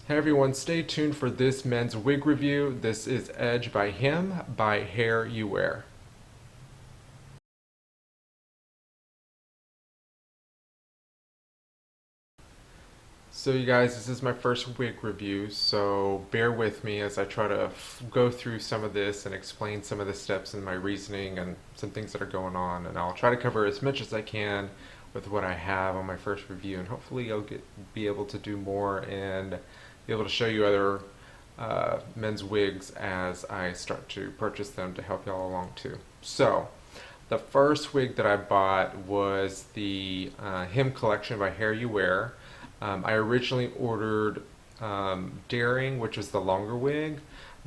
Hey everyone, stay tuned for this men's wig review. This is Edge by Him by HairUWear. So you guys, this is my first wig review, so bear with me as I try to go through some of this and explain some of the steps in my reasoning and some things that are going on, and I'll try to cover as much as I can with what I have on my first review, and hopefully I'll be able to do more and be able to show you other men's wigs as I start to purchase them to help y'all along too. So the first wig that I bought was the Him collection by HairUWear. I originally ordered Daring, which is the longer wig,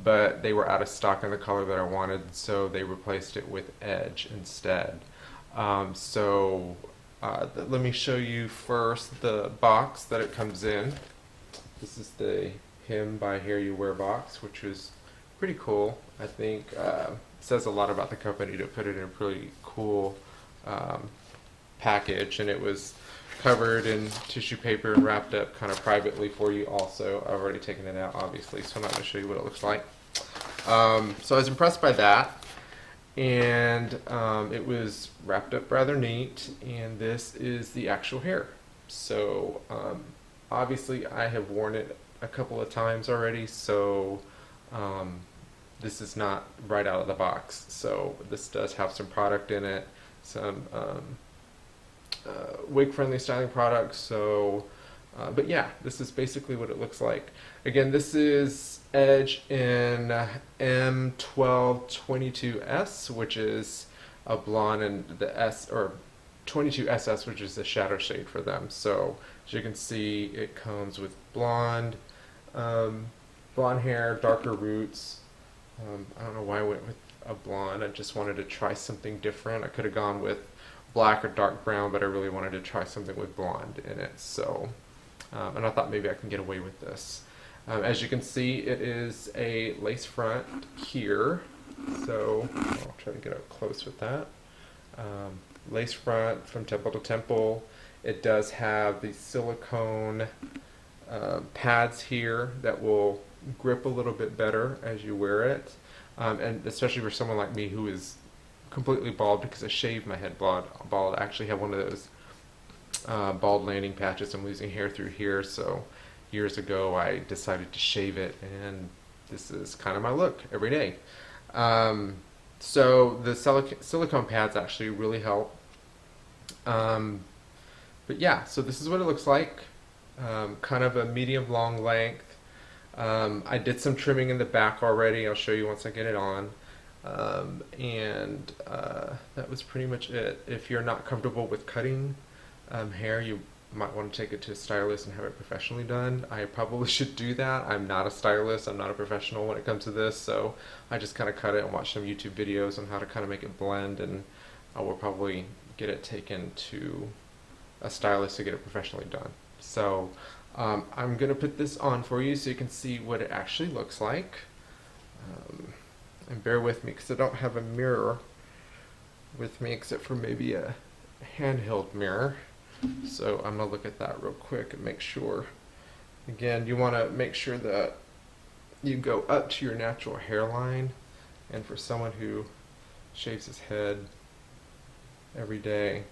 but they were out of stock in the color that I wanted, so they replaced it with Edge instead. Let me show you first the box that it comes in. This is the Him by HairUWear box, which is pretty cool. I think says a lot about the company to put it in a pretty cool package, and it was covered in tissue paper and wrapped up kind of privately for you also. I've already taken it out obviously, so I'm not going to show you what it looks like. So I was impressed by that, and it was wrapped up rather neat, and this is the actual hair. So obviously I have worn it a couple of times already, so this is not right out of the box. So this does have some product in it, some wig friendly styling products. So but yeah, this is basically what it looks like. Again, this is Edge in M1222S, which is a blonde, and the S, or 22SS, which is the shadow shade for them. So as you can see, it comes with blonde hair, darker roots. I don't know why I went with a blonde. I just wanted to try something different. I could have gone with black or dark brown, but I really wanted to try something with blonde in it. So, and I thought maybe I can get away with this. As you can see, it is a lace front here. So I'll try to get up close with that. Lace front from temple to temple. It does have the silicone pads here that will grip a little bit better as you wear it, and especially for someone like me who is completely bald because I shaved my head bald. I actually have one of those bald landing patches. I'm losing hair through here, so years ago I decided to shave it, and this is kind of my look every day. So the silicone pads actually really help. But yeah, so this is what it looks like. Kind of a medium long length. I did some trimming in the back already. I'll show you once I get it on. That was pretty much it. If you're not comfortable with cutting hair, you might want to take it to a stylist and have it professionally done. I probably should do that. I'm not a stylist. I'm not a professional when it comes to this, so I just kind of cut it and watch some YouTube videos on how to kind of make it blend, and I will probably get it taken to a stylist to get it professionally done. So I'm going to put this on for you so you can see what it actually looks like. And bear with me because I don't have a mirror with me except for maybe a handheld mirror. So I'm going to look at that real quick and make sure. Again, you want to make sure that you go up to your natural hairline. And for someone who shaves his head every day, it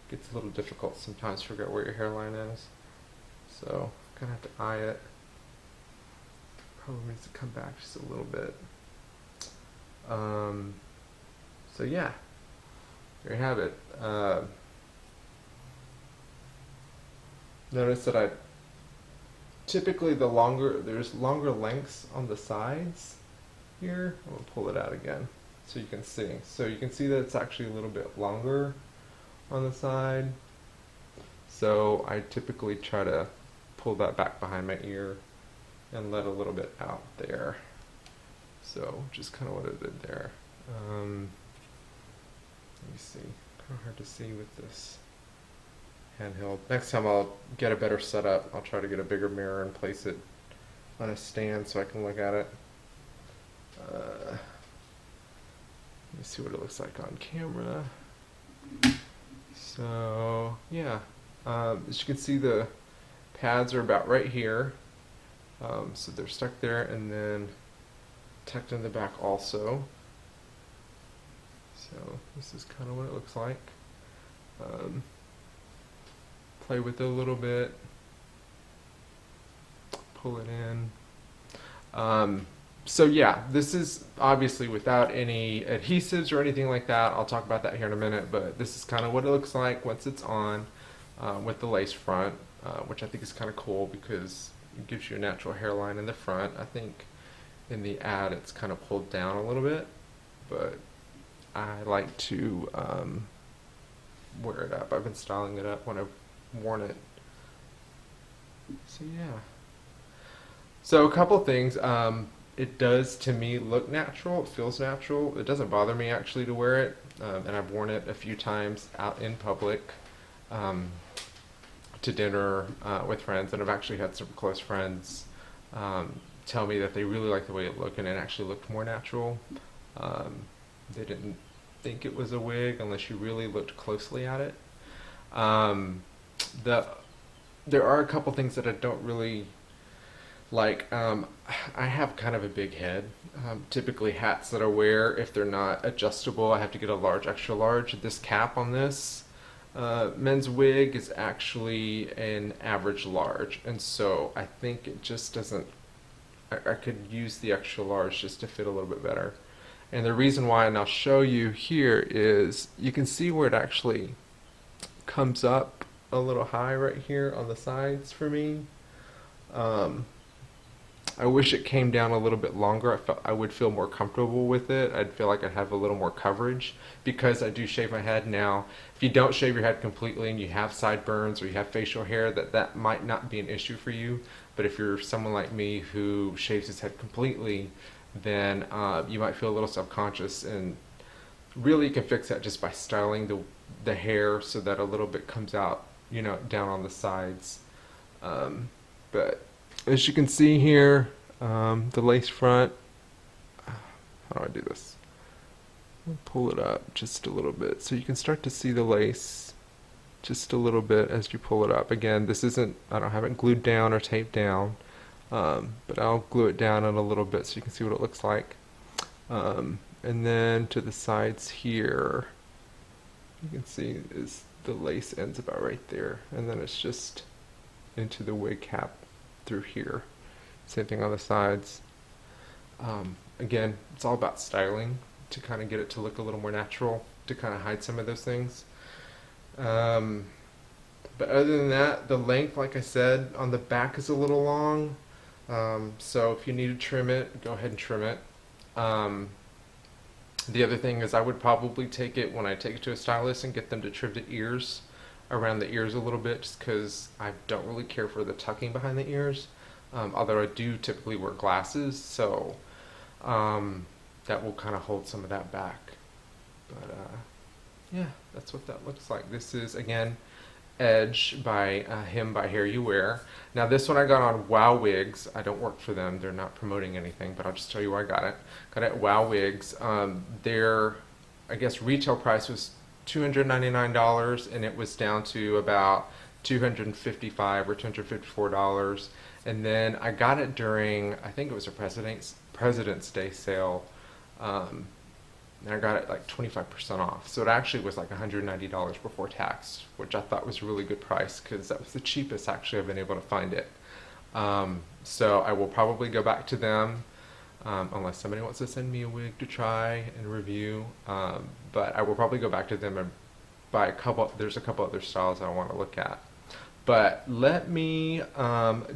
gets a little difficult sometimes to figure out where your hairline is. So I'm going to have to eye it. Probably needs to come back just a little bit. So yeah, there you have it. Notice that I typically there's longer lengths on the sides here. I'm gonna pull it out again so you can see. So you can see that it's actually a little bit longer on the side. So I typically try to pull that back behind my ear and let a little bit out there. So just kind of what I did there. Let me see. Kind of hard to see with this handheld. Next time I'll get a better setup. I'll try to get a bigger mirror and place it on a stand so I can look at it. Let me see what it looks like on camera. So yeah, as you can see, the pads are about right here. So they're stuck there and then tucked in the back also. So this is kind of what it looks like. Play with it a little bit, pull it in. So yeah, this is obviously without any adhesives or anything like that. I'll talk about that here in a minute, but this is kind of what it looks like once it's on with the lace front, which I think is kind of cool because it gives you a natural hairline in the front. I think in the ad it's kind of pulled down a little bit, but I like to wear it up. I've been styling it up when I've worn it. So yeah. So a couple things. It does to me look natural. It feels natural. It doesn't bother me actually to wear it, and I've worn it a few times out in public, to dinner with friends, and I've actually had some close friends tell me that they really like the way it looked, and it actually looked more natural. They didn't think it was a wig unless you really looked closely at it. There are a couple things that I don't really like. I have kind of a big head. Typically hats that I wear, if they're not adjustable, I have to get a large, extra large. This cap on this men's wig is actually an average large, and so I think it just doesn't, I could use the extra large just to fit a little bit better. And the reason why, and I'll show you here, is you can see where it actually comes up a little high right here on the sides for me. I wish it came down a little bit longer. I would feel more comfortable with it. I'd feel like I'd have a little more coverage because I do shave my head now. If you don't shave your head completely and you have sideburns or you have facial hair, that might not be an issue for you. But if you're someone like me who shaves his head completely, then you might feel a little self-conscious, and really you can fix that just by styling the hair so that a little bit comes out, you know, down on the sides. But as you can see here, the lace front, how do I do this? I'll pull it up just a little bit so you can start to see the lace just a little bit as you pull it up. Again, this isn't, I don't have it glued down or taped down, but I'll glue it down in a little bit so you can see what it looks like. And then to the sides here, you can see is the lace ends about right there, and then it's just into the wig cap through here. Same thing on the sides. Again, it's all about styling to kind of get it to look a little more natural, to kind of hide some of those things. But other than that, the length, like I said, on the back is a little long. So if you need to trim it, go ahead and trim it. The other thing is I would probably take it, when I take it to a stylist, and get them to trim the ears, around the ears a little bit, just because I don't really care for the tucking behind the ears. Although I do typically wear glasses, so that will kind of hold some of that back. But yeah, that's what that looks like. This is, again, Edge by him by HairUWear. Now this one I got on WowWigs. I don't work for them. They're not promoting anything, but I'll just tell you where I got it. Got it at WowWigs. Their, I guess, retail price was $299, and it was down to about $255 or $254. And then I got it during, I think it was a President's Day sale, and I got it like 25% off. So it actually was like $190 before tax, which I thought was a really good price because that was the cheapest actually I've been able to find it. So I will probably go back to them, unless somebody wants to send me a wig to try and review. But I will probably go back to them and buy a couple. There's a couple other styles I want to look at. But let me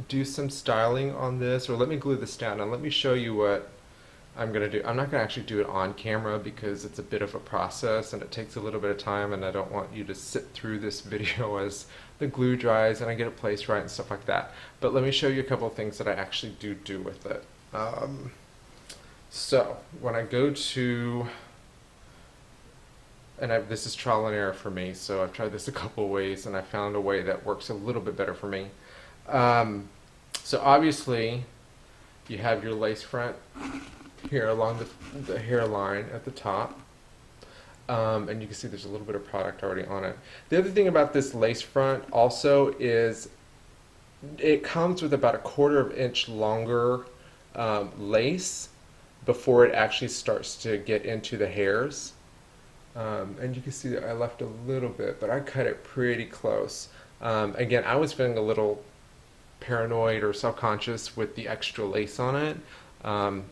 do some styling on this, or let me glue this down, and let me show you what I'm going to do. I'm not going to actually do it on camera because it's a bit of a process and it takes a little bit of time, and I don't want you to sit through this video as the glue dries and I get it placed right and stuff like that. But let me show you a couple of things that I actually do with it. So when I go to, and this is trial and error for me, so I've tried this a couple of ways and I found a way that works a little bit better for me. So obviously you have your lace front here along the hairline at the top, and you can see there's a little bit of product already on it. The other thing about this lace front also is It comes with about a 1/4 inch longer lace before it actually starts to get into the hairs. And you can see that I left a little bit, but I cut it pretty close. Again, I was feeling a little paranoid or self-conscious with the extra lace on it,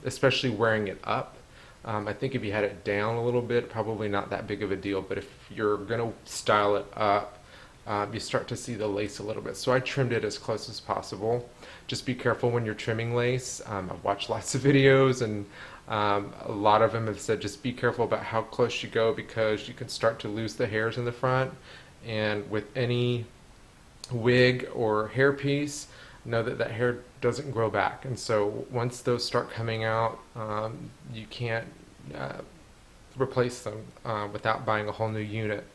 especially wearing it up. I think if you had it down a little bit, probably not that big of a deal, but if you're gonna style it up, you start to see the lace a little bit. So I trimmed it as close as possible. Just be careful when you're trimming lace. I've watched lots of videos, and a lot of them have said just be careful about how close you go, because you can start to lose the hairs in the front. And with any wig or hairpiece, know that that hair doesn't grow back. And so once those start coming out, you can't replace them without buying a whole new unit.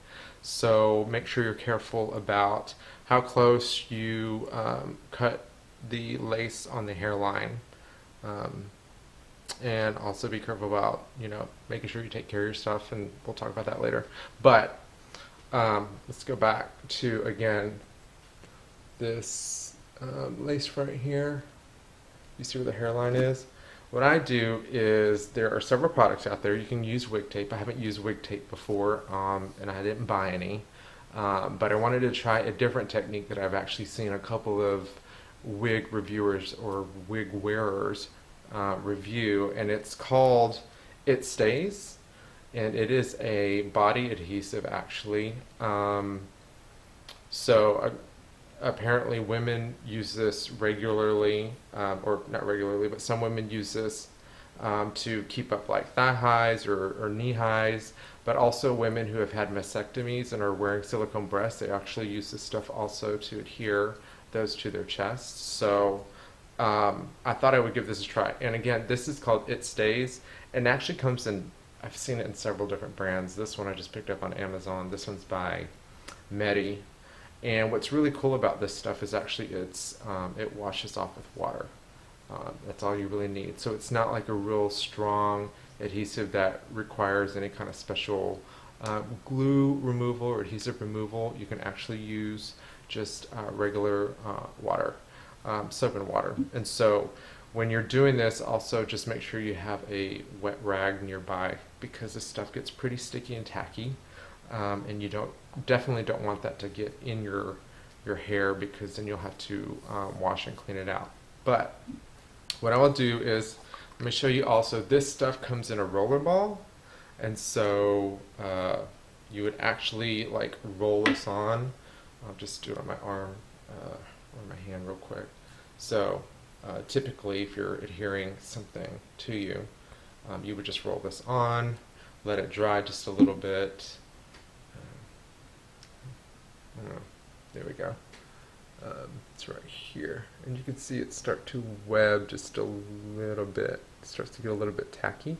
So make sure you're careful about how close you cut the lace on the hairline. And also be careful about, making sure you take care of your stuff, and we'll talk about that later. But let's go back to, again, this lace front here. You see where the hairline is? What I do is, there are several products out there. You can use wig tape. I haven't used wig tape before, and I didn't buy any. But I wanted to try a different technique that I've actually seen a couple of wig reviewers or wig wearers review, and it's called It Stays, and it is a body adhesive, actually. Apparently women use this regularly, or not regularly, but some women use this to keep up like thigh highs or knee highs, but also women who have had mastectomies and are wearing silicone breasts, they actually use this stuff also to adhere those to their chests. So I thought I would give this a try. And again, this is called It Stays, and it actually comes in, I've seen it in several different brands. This one I just picked up on Amazon. This one's by Medi. And what's really cool about this stuff is actually it washes off with water. That's all you really need. So it's not like a real strong adhesive that requires any kind of special glue removal or adhesive removal. You can actually use just regular water, soap and water. And so when you're doing this, also just make sure you have a wet rag nearby, because this stuff gets pretty sticky and tacky. And you definitely don't want that to get in your hair, because then you'll have to wash and clean it out. But what I will do is, let me show you also, this stuff comes in a roller ball, and so you would actually like roll this on. I'll just do it on my arm or my hand real quick. So typically if you're adhering something to you, you would just roll this on, let it dry just a little bit. There we go. It's right here, and you can see it start to web just a little bit. It starts to get a little bit tacky.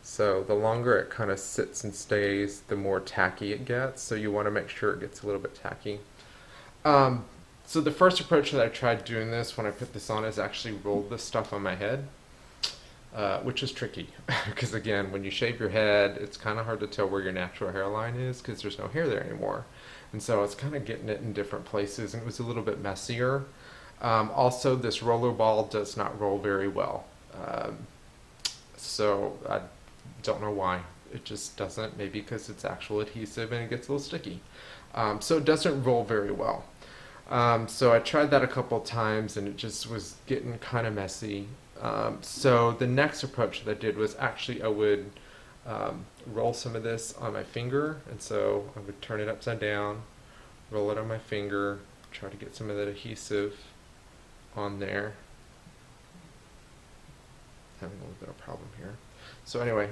So the longer it kind of sits and stays, the more tacky it gets. So you want to make sure it gets a little bit tacky. So the first approach that I tried doing this when I put this on is actually roll this stuff on my head. Which is tricky, because again, when you shave your head, it's kind of hard to tell where your natural hairline is, because there's no hair there anymore. And so it's kind of getting it in different places, and it was a little bit messier. Also, this roller ball does not roll very well. So I don't know why. It just doesn't, maybe because it's actual adhesive and it gets a little sticky. So it doesn't roll very well. So I tried that a couple times, and it just was getting kind of messy. So the next approach that I did was actually I would roll some of this on my finger, and so I would turn it upside down, roll it on my finger, try to get some of that adhesive on there. Having a little bit of a problem here. So anyway,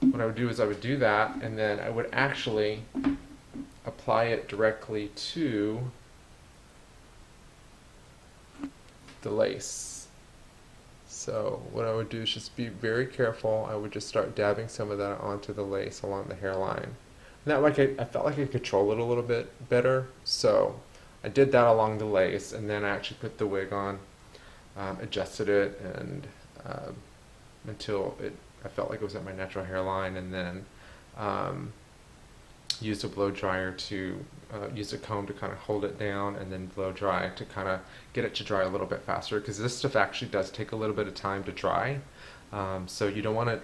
what I would do is I would do that, and then I would actually apply it directly to the lace. So what I would do is just be very careful. I would just start dabbing some of that onto the lace along the hairline. And that I felt like I could control it a little bit better. So I did that along the lace, and then I actually put the wig on, adjusted it, and until I felt like it was at my natural hairline, and then use a blow dryer to use a comb to kind of hold it down, and then blow dry to kind of get it to dry a little bit faster, because this stuff actually does take a little bit of time to dry. So you don't want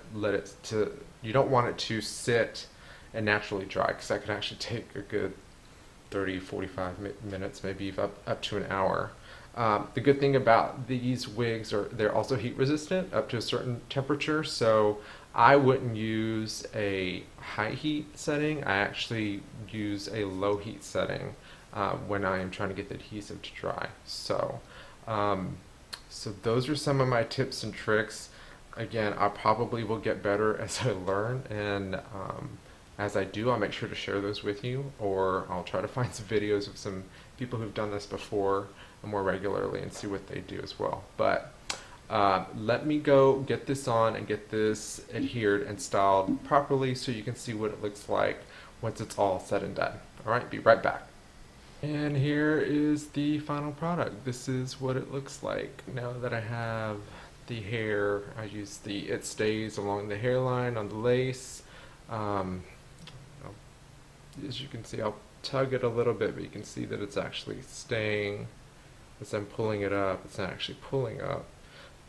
to sit and naturally dry, because that could actually take a good 30-45 minutes, maybe up to an hour. The good thing about these wigs are they're also heat resistant up to a certain temperature, so I wouldn't use a high heat setting. I actually use a low heat setting when I am trying to get the adhesive to dry. So those are some of my tips and tricks. Again, I probably will get better as I learn, and as I do, I'll make sure to share those with you, or I'll try to find some videos of some people who've done this before more regularly and see what they do as well. But let me go get this on and get this adhered and styled properly so you can see what it looks like once it's all said and done. All right, be right back. And here is the final product. This is what it looks like now that I have the hair. I use the It Stays along the hairline on the lace. As you can see, I'll tug it a little bit, but you can see that it's actually staying. As I'm pulling it up, it's not actually pulling up.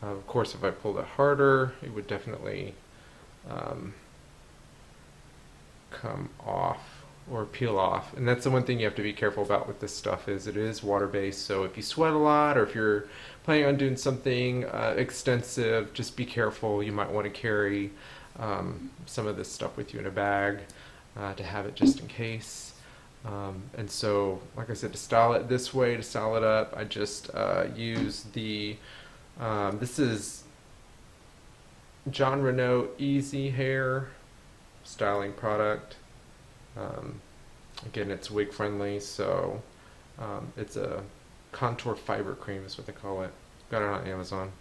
Of course, if I pulled it harder, it would definitely come off or peel off. And that's the one thing you have to be careful about with this stuff, is it is water-based. So if you sweat a lot, or if you're planning on doing something extensive, just be careful. You might want to carry some of this stuff with you in a bag to have it just in case. And so, like I said, to style it this way, to style it up, I just use the, this is Renau EasiHair styling product. Again, it's wig friendly, so it's a contour fiber cream is what they call it. Got it on Amazon.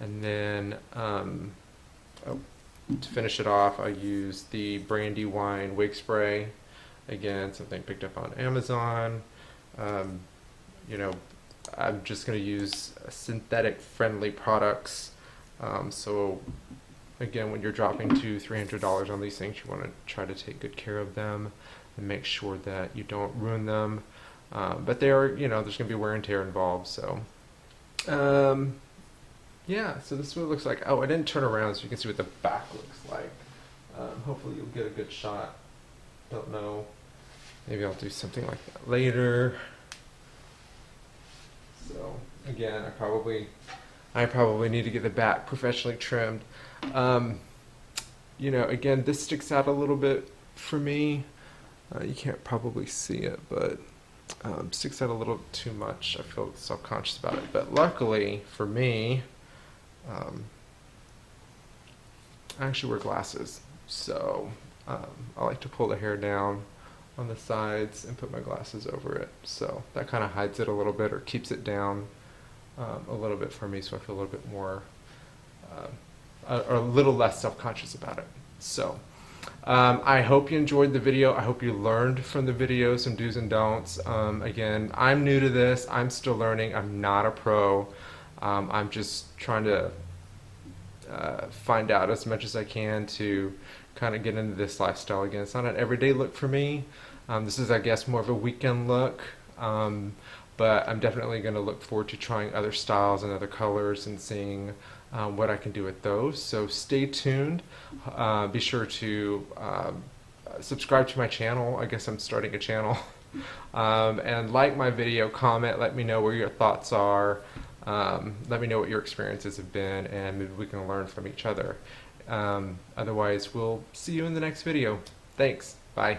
And then, to finish it off, I use the Brandywine wig spray. Again, something picked up on Amazon. You know, I'm just going to use synthetic friendly products. So again, when you're dropping $200-300 on these things, you want to try to take good care of them and make sure that you don't ruin them. But they are, you know, there's going to be wear and tear involved. So yeah, so this is what it looks like. Oh, I didn't turn around so you can see what the back looks like. Hopefully you'll get a good shot. Don't know. Maybe I'll do something like that later. So again, I probably need to get the back professionally trimmed. You know, again, this sticks out a little bit for me. You can't probably see it, but sticks out a little too much. I feel self-conscious about it. But luckily for me, I actually wear glasses. So I like to pull the hair down on the sides and put my glasses over it. So that kind of hides it a little bit, or keeps it down a little bit for me, so I feel a little bit more, or a little less self-conscious about it. So I hope you enjoyed the video. I hope you learned from the video some do's and don'ts. Again, I'm new to this. I'm still learning. I'm not a pro. I'm just trying to find out as much as I can to kind of get into this lifestyle again. It's not an everyday look for me. This is, I guess, more of a weekend look. But I'm definitely going to look forward to trying other styles and other colors and seeing what I can do with those. So stay tuned. Be sure to subscribe to my channel. I guess I'm starting a channel. And like my video, comment, let me know where your thoughts are. Let me know what your experiences have been, and maybe we can learn from each other. Otherwise, we'll see you in the next video. Thanks. Bye.